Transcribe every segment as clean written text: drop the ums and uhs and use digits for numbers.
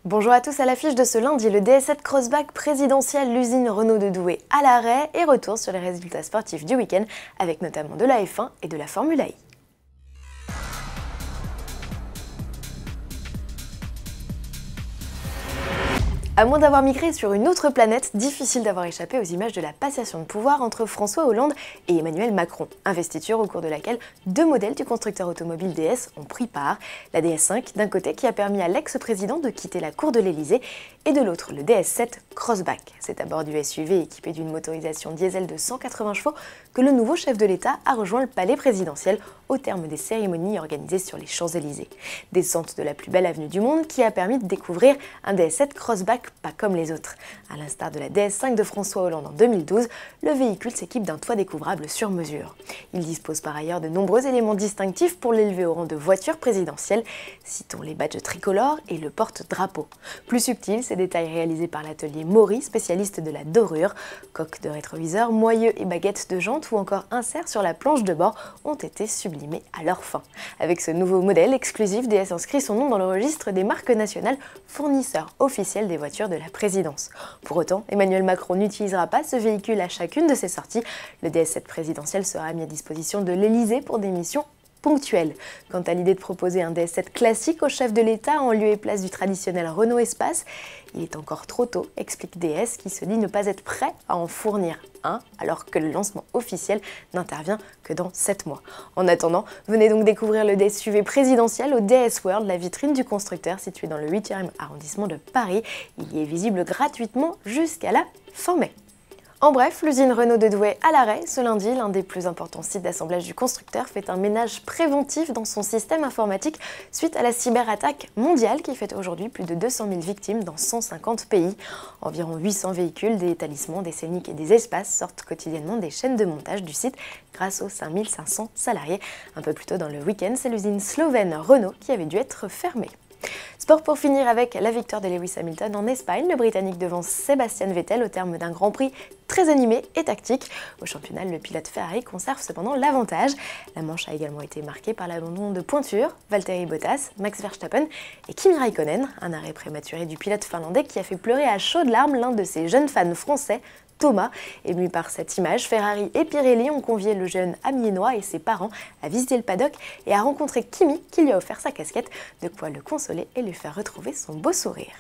Bonjour à tous, à l'affiche de ce lundi, le DS7 Crossback présidentiel, l'usine Renault de Douai à l'arrêt et retour sur les résultats sportifs du week-end avec notamment de la F1 et de la Formule I. À moins d'avoir migré sur une autre planète, difficile d'avoir échappé aux images de la passation de pouvoir entre François Hollande et Emmanuel Macron. Investiture au cours de laquelle deux modèles du constructeur automobile DS ont pris part. La DS5 d'un côté qui a permis à l'ex-président de quitter la cour de l'Elysée et de l'autre le DS7 Crossback. C'est à bord du SUV équipé d'une motorisation diesel de 180 chevaux que le nouveau chef de l'État a rejoint le palais présidentiel au terme des cérémonies organisées sur les Champs-Élysées. Descente de la plus belle avenue du monde qui a permis de découvrir un DS7 Crossback pas comme les autres. À l'instar de la DS5 de François Hollande en 2012, le véhicule s'équipe d'un toit découvrable sur mesure. Il dispose par ailleurs de nombreux éléments distinctifs pour l'élever au rang de voiture présidentielle, citons les badges tricolores et le porte-drapeau. Plus subtil, ces détails réalisés par l'atelier Maury, spécialiste de la dorure, coque de rétroviseur, moyeux et baguettes de jantes ou encore inserts sur la planche de bord ont été sublimés à leur fin. Avec ce nouveau modèle exclusif, DS inscrit son nom dans le registre des marques nationales fournisseurs officiels des voitures de la présidence. Pour autant, Emmanuel Macron n'utilisera pas ce véhicule à chacune de ses sorties. Le DS7 présidentiel sera mis à disposition de l'Elysée pour des missions ponctuelles. Quant à l'idée de proposer un DS7 classique au chef de l'État en lieu et place du traditionnel Renault Espace, il est encore trop tôt, explique DS, qui se dit ne pas être prêt à en fournir un, alors que le lancement officiel n'intervient que dans 7 mois. En attendant, venez donc découvrir le SUV présidentiel au DS World, la vitrine du constructeur située dans le 8e arrondissement de Paris. Il y est visible gratuitement jusqu'à la fin mai. En bref, l'usine Renault de Douai à l'arrêt. Ce lundi, l'un des plus importants sites d'assemblage du constructeur fait un ménage préventif dans son système informatique suite à la cyberattaque mondiale qui fait aujourd'hui plus de 200 000 victimes dans 150 pays. Environ 800 véhicules, des talismans, des scéniques et des espaces sortent quotidiennement des chaînes de montage du site grâce aux 5500 salariés. Un peu plus tôt dans le week-end, c'est l'usine slovène Renault qui avait dû être fermée. Sport pour finir avec la victoire de Lewis Hamilton en Espagne. Le Britannique devance Sebastian Vettel au terme d'un Grand Prix très animé et tactique. Au championnat, le pilote Ferrari conserve cependant l'avantage. La manche a également été marquée par l'abandon de pointure. Valtteri Bottas, Max Verstappen et Kimi Raikkonen. Un arrêt prématuré du pilote finlandais qui a fait pleurer à chaudes larmes l'un de ses jeunes fans français, Thomas. Ému par cette image, Ferrari et Pirelli ont convié le jeune Amiénois et ses parents à visiter le paddock et à rencontrer Kimi qui lui a offert sa casquette, de quoi le consoler et lui faire retrouver son beau sourire.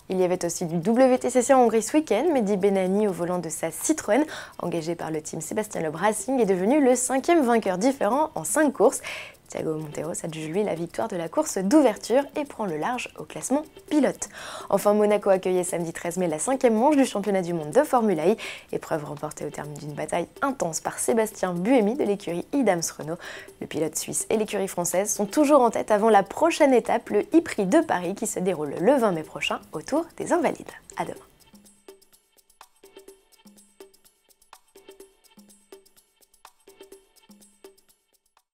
Il y avait aussi du WTCC en Hongrie ce week-end. Mehdi Benani, au volant de sa Citroën, engagé par le team Sébastien Loeb Racing, est devenu le 5e vainqueur différent en 5 courses. Thiago Monteiro s'adjuge lui la victoire de la course d'ouverture et prend le large au classement pilote. Enfin, Monaco accueillait samedi 13 mai la 5e manche du championnat du monde de Formule I, épreuve remportée au terme d'une bataille intense par Sébastien Buemi de l'écurie Idams Renault. Le pilote suisse et l'écurie française sont toujours en tête avant la prochaine étape, le e-Prix de Paris qui se déroule le 20 mai prochain au Tour des Invalides. À demain.